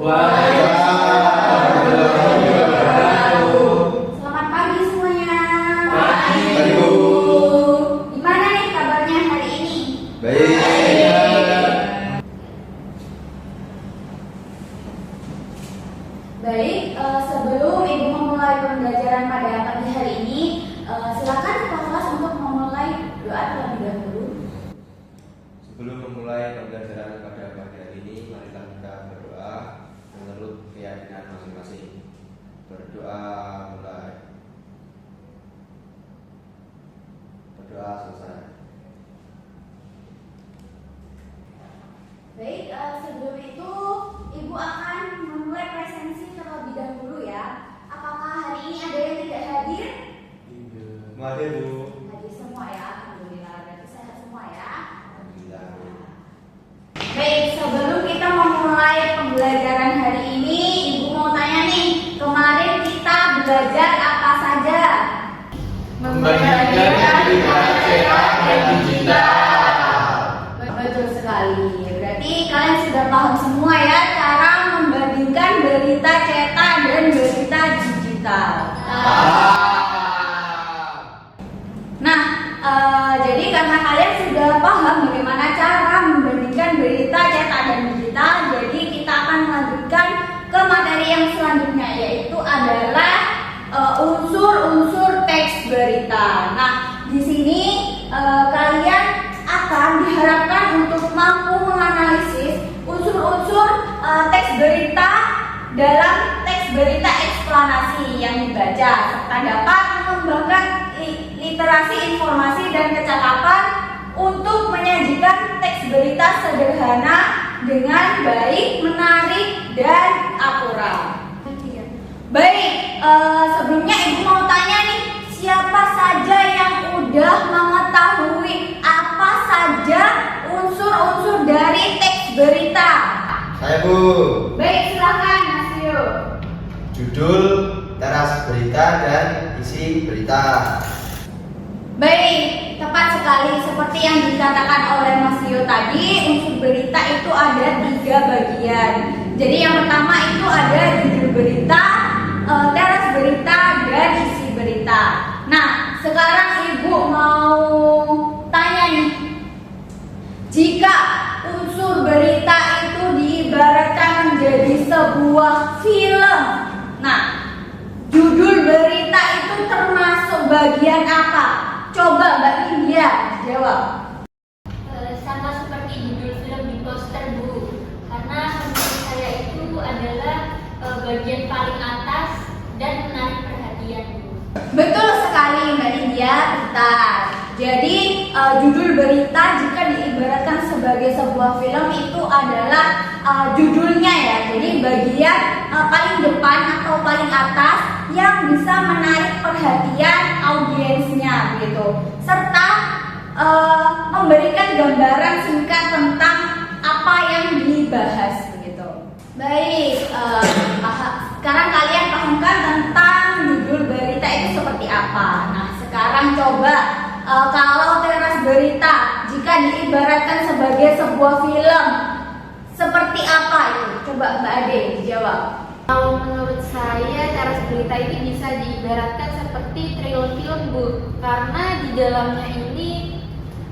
Waalaikumsalam warahmatullahi wabarakatuh. Selamat pagi semuanya. Pagi, Bu. Gimana nih kabarnya hari ini? Baik. Baik, sebelum Ibu memulai pembelajaran pada pagi hari ini, silakan Kepala kelas untuk memulai doa terlebih dahulu. Sebelum memulai pembelajaran pada pagi hari ini, marilah kita berdoa menurut keyakinan masing-masing. Berdoa mulai. Berdoa selesai. Baik, sebelum itu Ibu akan memulai presensi terlebih dahulu ya. Apakah hari ini ada yang tidak hadir? Hadir, Bu. Hadir semua ya, alhamdulillah. Berarti sehat semua ya. Alhamdulillah. Baik, sebelum kita memulai pembelajaran hari ini, Ibu mau tanya nih, kemarin kita belajar apa saja? Membagikan berita cetak dan digital. Betul sekali. Berarti kalian sudah paham semua ya cara membandingkan berita cetak dan berita digital. Nah, jadi karena kalian sudah paham bagaimana cara membandingkan berita cetak dan digital, jadi kita akan melanjutkan ke materi yang selanjutnya, yaitu adalah unsur-unsur teks berita. Nah, di sini kalian akan diharapkan untuk mampu menganalisis unsur-unsur teks berita dalam teks berita eksplanasi yang dibaca, serta dapat mengembangkan literasi informasi dan kecakapan untuk menyajikan teks berita sederhana dengan baik, menarik, dan akurat. Baik, sebelumnya Ibu mau tanya nih, siapa saja yang udah mengetahui apa saja unsur-unsur dari teks berita? Saya, Bu. Baik, silakan Mas Rio. Judul, teras berita, dan isi berita. Baik, tepat sekali seperti yang dikatakan oleh Mas Rio tadi, unsur berita itu ada 3 bagian. Jadi yang pertama itu ada judul berita, teras berita, dan isi berita. Nah, sekarang Ibu mau tanya nih, jika unsur berita itu diibaratkan menjadi sebuah film, nah, judul berita itu termasuk bagian apa? Coba Mbak India jawab. Sama seperti judul film di poster, Bu. Karena menurut saya itu adalah bagian paling atas dan menarik perhatian, Bu. Betul sekali Mbak India, benar. Jadi judul berita jika diibaratkan sebagai sebuah film itu adalah judulnya ya. Jadi bagian paling depan atau paling atas yang bisa menarik perhatian audiensnya gitu. Serta memberikan gambaran singkat tentang apa yang dibahas begitu. Baik, sekarang kalian pahamkan tentang judul berita itu seperti apa. Nah, sekarang coba kalau teras berita jika diibaratkan sebagai sebuah film, seperti apa itu? Coba Mbak Ade dijawab. Kalau menurut saya teras berita ini bisa diibaratkan seperti trailer film, Bu. Karena di dalamnya ini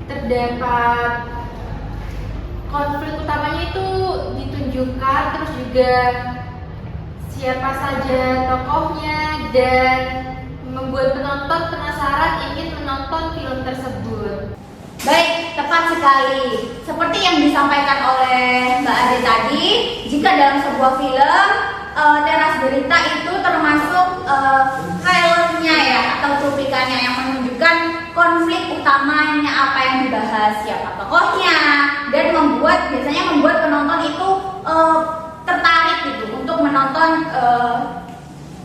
terdapat konflik utamanya itu ditunjukkan, terus juga siapa saja tokohnya, dan membuat penonton penasaran ingin menonton film tersebut. Baik, tepat sekali. Seperti yang disampaikan oleh Mbak Ade tadi, jika dalam sebuah film, teras berita itu termasuk trailernya ya, atau cuplikannya yang menunjukkan konflik utamanya, apa yang dibahas, siapa tokohnya, dan biasanya membuat penonton itu tertarik gitu untuk menonton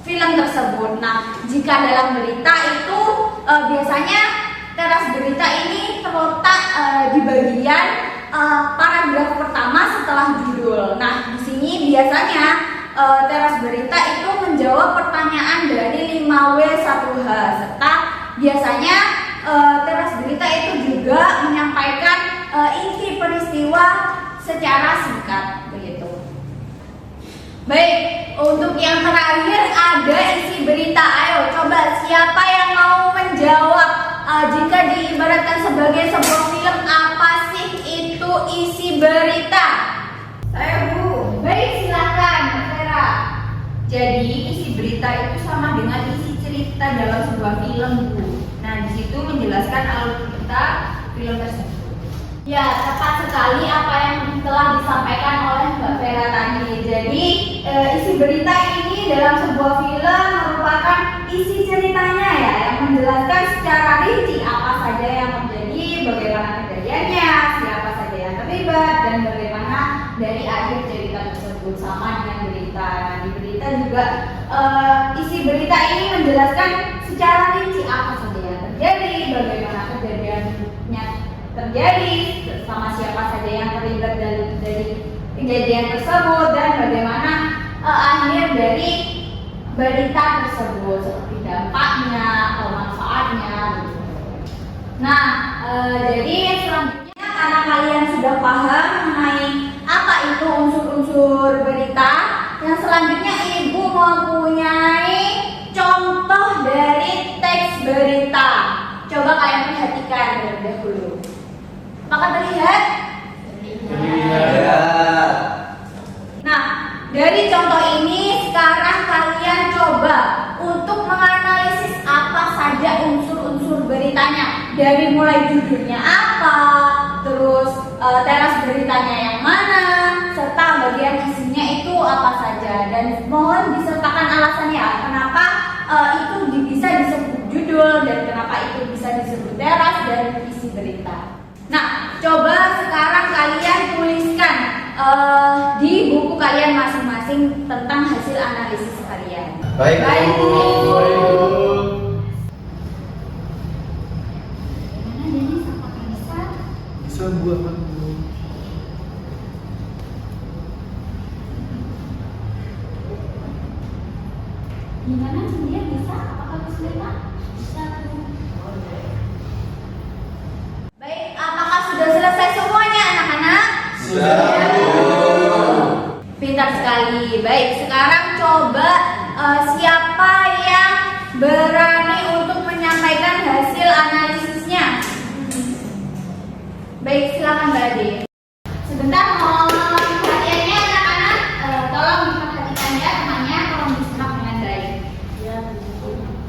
film tersebut. Nah, jika dalam berita itu biasanya teras berita ini terletak di bagian paragraf pertama setelah judul. Nah, di sini biasanya teras berita itu menjawab pertanyaan dari 5W1H, serta biasanya teras berita itu juga menyampaikan inti peristiwa secara singkat begitu. Baik, untuk yang terakhir ada isi berita. Ayo coba siapa yang mau menjawab jika diibaratkan sebagai sebuah film, apa sih itu isi berita? Saya Bu. Baik, silakan Vera. Jadi isi berita itu sama dengan isi cerita dalam sebuah film Bu. Nah, di situ menjelaskan alur cerita film tersebut. Ya, tepat sekali apa yang telah disampaikan oleh Mbak Vera tadi. Jadi, isi berita ini dalam sebuah film merupakan isi ceritanya ya, yang menjelaskan secara rinci apa saja yang terjadi, bagaimana kejadiannya, siapa saja yang terlibat, dan bagaimana dari akhir cerita tersebut sama dengan berita. Nah, di berita juga isi berita ini menjelaskan secara rinci apa saja yang terjadi, bagaimana kejadiannya terjadi, sama siapa saja yang terlibat dari kejadian tersebut, dan bagaimana akhir dari berita tersebut, seperti dampaknya atau manfaatnya gitu. Nah, jadi selanjutnya karena kalian sudah paham mengenai apa itu unsur-unsur berita, yang selanjutnya Ibu mempunyai contoh dari teks berita. Coba kalian perhatikan terlebih dahulu. Apakah terlihat? Terlihat. Nah, dari contoh ini sekarang kalian coba untuk menganalisis apa saja unsur-unsur beritanya. Dari mulai judulnya apa, terus teras beritanya yang mana, serta bagian isinya itu apa saja. Dan mohon disertakan alasannya kenapa itu bisa disebut judul dan kenapa itu bisa disebut teras dan isi berita. Nah, coba sekarang kalian tuliskan di buku kalian masing-masing tentang hasil analisis kalian. Baik, Bu. Gimana Denis? Apakah bisa? Bisa Bu, apa Bu? Gimana dia bisa? Apakah kesulitan? Bisa Bu. Baik, apakah sudah selesai semuanya anak-anak? Sudah, Bu. Pintar sekali. Baik, sekarang coba siapa yang berani untuk menyampaikan hasil analisisnya? Baik, silakan Mbak Ade. Sebentar, mohon perhatiannya anak-anak. Tolong diperhatikan ya temannya, tolong disimak dengan baik.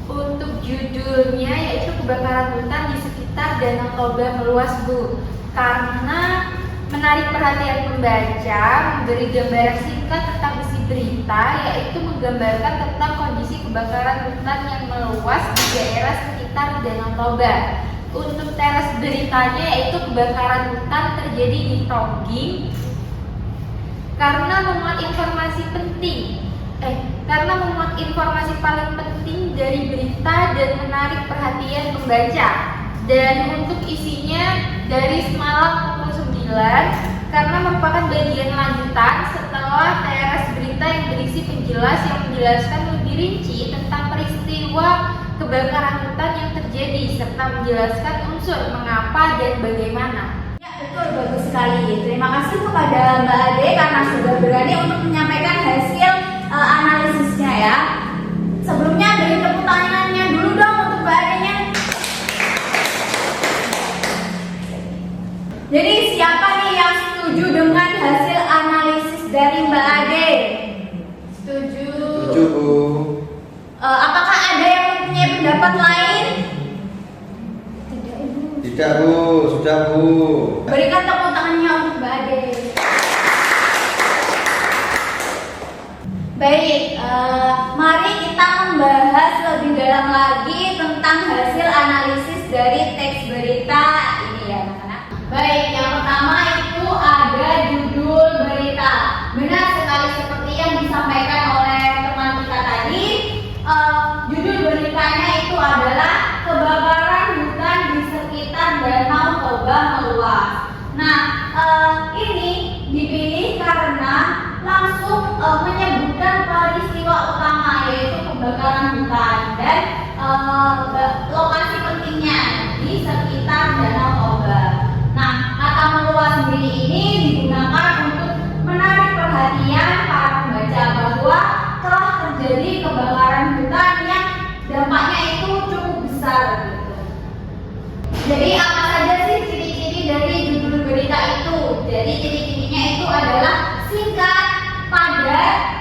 Untuk judulnya yaitu kebakaran hutan di sekitar Danau Toba meluas Bu. Karena menarik perhatian pembaca, memberi gambaran singkat tentang isi berita, yaitu menggambarkan tentang kondisi kebakaran hutan yang meluas di daerah sekitar Danau Toba. Untuk teras beritanya yaitu kebakaran hutan terjadi di Tongging karena memuat informasi paling penting dari berita dan menarik perhatian pembaca. Dan untuk isinya dari semalam pukul 9 karena merupakan bagian lanjutan setelah teras berita yang berisi penjelas yang menjelaskan lebih rinci tentang peristiwa kebakaran hutan yang terjadi serta menjelaskan unsur mengapa dan bagaimana. Ya, betul, bagus sekali. Terima kasih kepada Mbak Ade karena sudah berani untuk menyampaikan hasil analisisnya ya. Sebelumnya beri tepuk tangannya dulu dong untuk Mbak Ade-nya. Jadi siapa nih yang setuju dengan hasil analisis dari Mbak Ade? Setuju. Setuju, Bu. Apakah ada yang mempunyai pendapat lain? Tidak, Ibu. Tidak, Bu. Sudah, Bu. Berikan tepuk tangannya untuk Mbak Ade. Baik, mari kita membahas lebih dalam lagi tentang hasil analisis dari teks berita ini ya anak-anak. Baik, yang pertama itu ada judul berita. Benar sekali seperti yang disampaikan oleh teman kita tadi. Judul beritanya itu adalah kebakaran hutan di sekitar Danau Toba meluas. Nah, ini dipilih karena langsung menyebutkan peristiwa utama yaitu kebakaran hutan dan lokasi pentingnya di sekitar Danau Toba. Nah, kata meluas sendiri ini digunakan untuk menarik perhatian para pembaca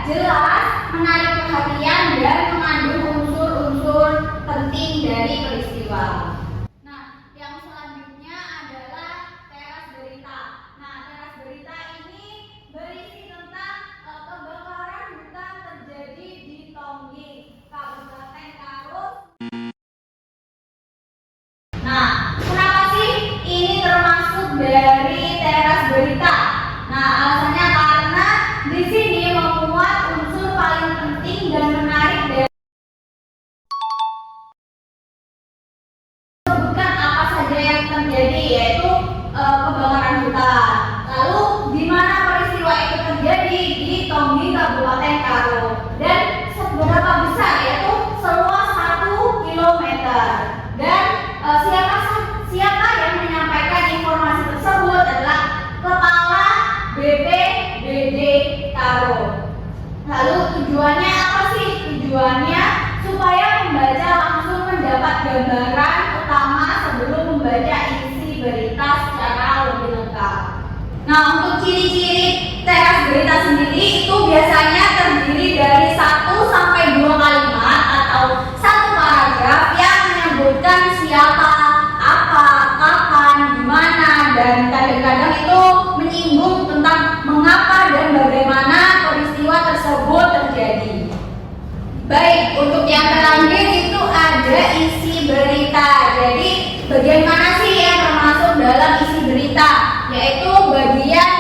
jelas, menarik perhatian, dan mengandung unsur-unsur penting dari peristiwa. Nah, yang selanjutnya adalah teras berita. Nah, teras berita ini berisi tentang kebakaran hutan terjadi di Tonggi, Kabupaten Karo. Nah, kenapa sih ini termasuk dari teras berita? Nah, alasannya karena di sini memuat unsur paling penting dan menarik dari sebutkan apa saja yang terjadi, yaitu kebakaran hutan. Lalu di mana peristiwa itu terjadi? Di Tonggi, Kabupaten Karo. Dan seberapa besar, yaitu seluas 1 kilometer. Dan siapa yang menyampaikan informasi tersebut adalah Kepala BPBD Karo. Lalu tujuannya apa sih? Tujuannya supaya pembaca langsung mendapat gambaran utama sebelum membaca isi berita secara lebih lengkap. Nah, untuk ciri-ciri teras berita sendiri itu biasanya terdiri dari 1 sampai 2 kalimat atau 1 paragraf yang menyebutkan siapa, apa, kapan, di mana, dan kadang-kadang itu menyinggung tentang mengapa dan bagaimana peristiwa tersebut terjadi. Baik, untuk yang terakhir itu ada isi berita. Jadi, bagian mana sih yang termasuk dalam isi berita? Yaitu bagian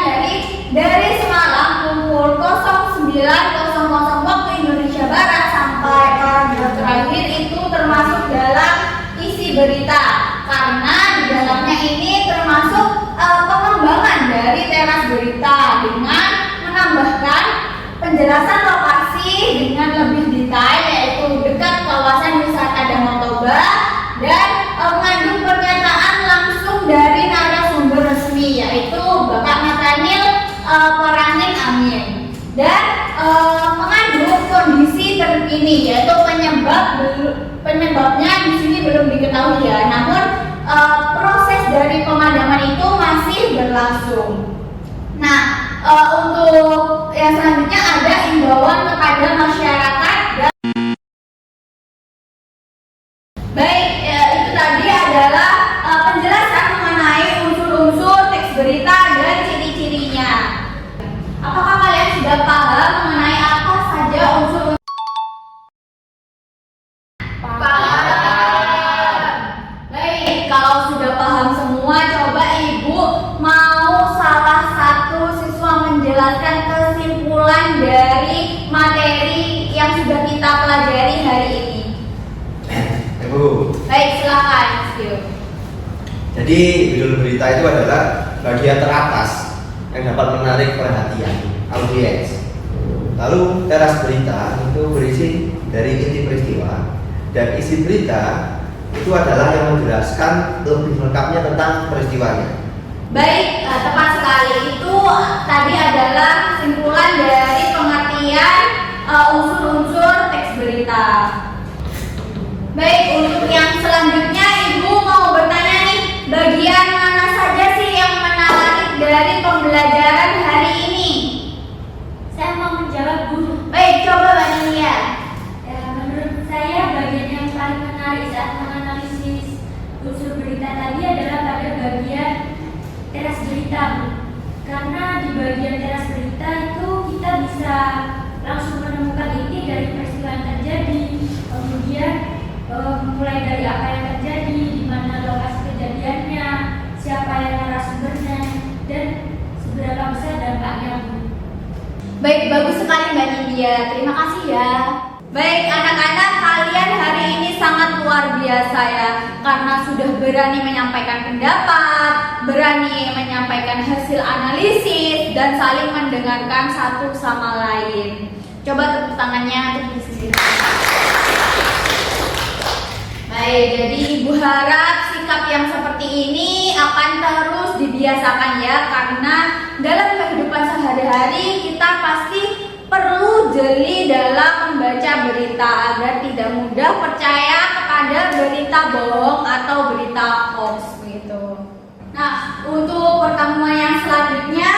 dari semalam pukul 09.00 waktu Indonesia Barat sampai paragraf terakhir itu termasuk dalam isi berita. Karena di dalamnya ini termasuk pengembangan dari teras berita dengan menambahkan penjelasan lokasi dengan lebih detail, yaitu dekat kawasan wisata Danau Toba, dan mengandung pernyataan langsung dari narasumber resmi, yaitu Bapak Nathaniel Porangin Amin, dan mengandung kondisi terkini, yaitu penyebabnya di sini belum diketahui ya, namun proses dari pemadaman itu masih berlangsung. Nah, untuk yang selanjutnya ada imbauan kepada masyarakat. Baik, itu tadi adalah penjelasan mengenai unsur-unsur teks berita dan ciri-cirinya. Apakah kalian sudah paham mengenai apa saja unsur-unsur? Baik, kalau sudah paham semua, coba Ibu mau salah satu siswa menjelaskan kesimpulan dari materi yang sudah kita pelajari hari ini. Ibu. Baik, silakan Mas Dio. Jadi judul berita itu adalah bagian teratas yang dapat menarik perhatian audiens. Lalu teras berita itu berisi dari inti peristiwa, dan isi berita itu adalah yang menjelaskan lebih lengkapnya tentang peristiwanya. Baik, tepat sekali. Itu tadi adalah kesimpulan dari pengertian unsur-unsur teks berita. Baik, untuk yang selanjutnya Ibu mau bertanya nih, bagian mana saja sih yang menarik dari pembelajaran hari ini? Saya mau menjawab, Bu. Baik, coba Mbak Nilia. Menurut saya bagian yang paling menarik saat menganalisis unsur berita tadi adalah pada bagian teras berita, Bu. Karena di bagian teras berita itu kita bisa langsung menemukan inti dari peristiwa yang terjadi, kemudian mulai dari apa yang terjadi, di mana lokasi kejadiannya, siapa yang narasumbernya, dan seberapa besar dampaknya, Bu. Baik, bagus sekali Mbak Nilia. Terima kasih ya. Baik anak-anak, kalian hari ini sangat luar biasa ya, karena sudah berani menyampaikan pendapat, berani menyampaikan hasil analisis, dan saling mendengarkan satu sama lain. Coba tepuk tangannya untuk diri sendiri. Baik, jadi Ibu harap sikap yang seperti ini akan terus dibiasakan ya, karena dalam kehidupan sehari-hari kita pasti perlu jeli dalam membaca berita agar tidak mudah percaya kepada berita bohong atau berita hoax gitu. Nah, untuk pertemuan yang selanjutnya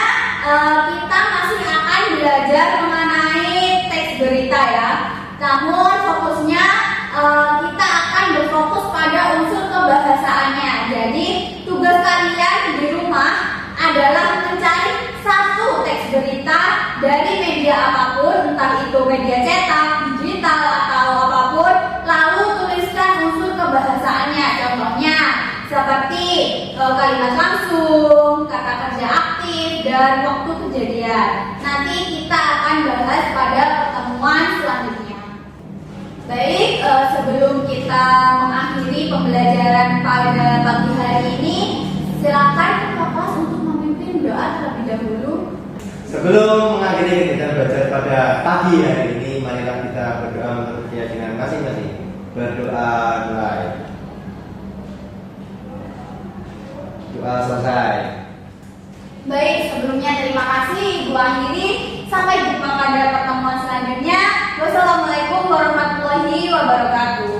kita masih akan belajar mengenai Namun fokusnya kita akan berfokus pada unsur kebahasaannya. Jadi tugas kalian di rumah adalah mencari satu teks berita dari media apapun, entah itu media cetak, digital atau apapun, lalu tuliskan unsur kebahasaannya. Contohnya seperti kalimat langsung, kata kerja aktif, dan waktu kejadian. Nanti kita akan bahas pada pertemuan selanjutnya. Baik, sebelum kita mengakhiri pembelajaran pada pagi hari ini, silakan Pak Kelas untuk memimpin doa terlebih dahulu. Sebelum mengakhiri kita belajar pada pagi hari ini, marilah kita berdoa untuk keyakinan masing-masing. Berdoa mulai. Doa selesai. Baik, sebelumnya terima kasih Ibu akhiri. Sampai jumpa pada pertemuan selanjutnya. Wassalamualaikum warahmatullahi wabarakatuh.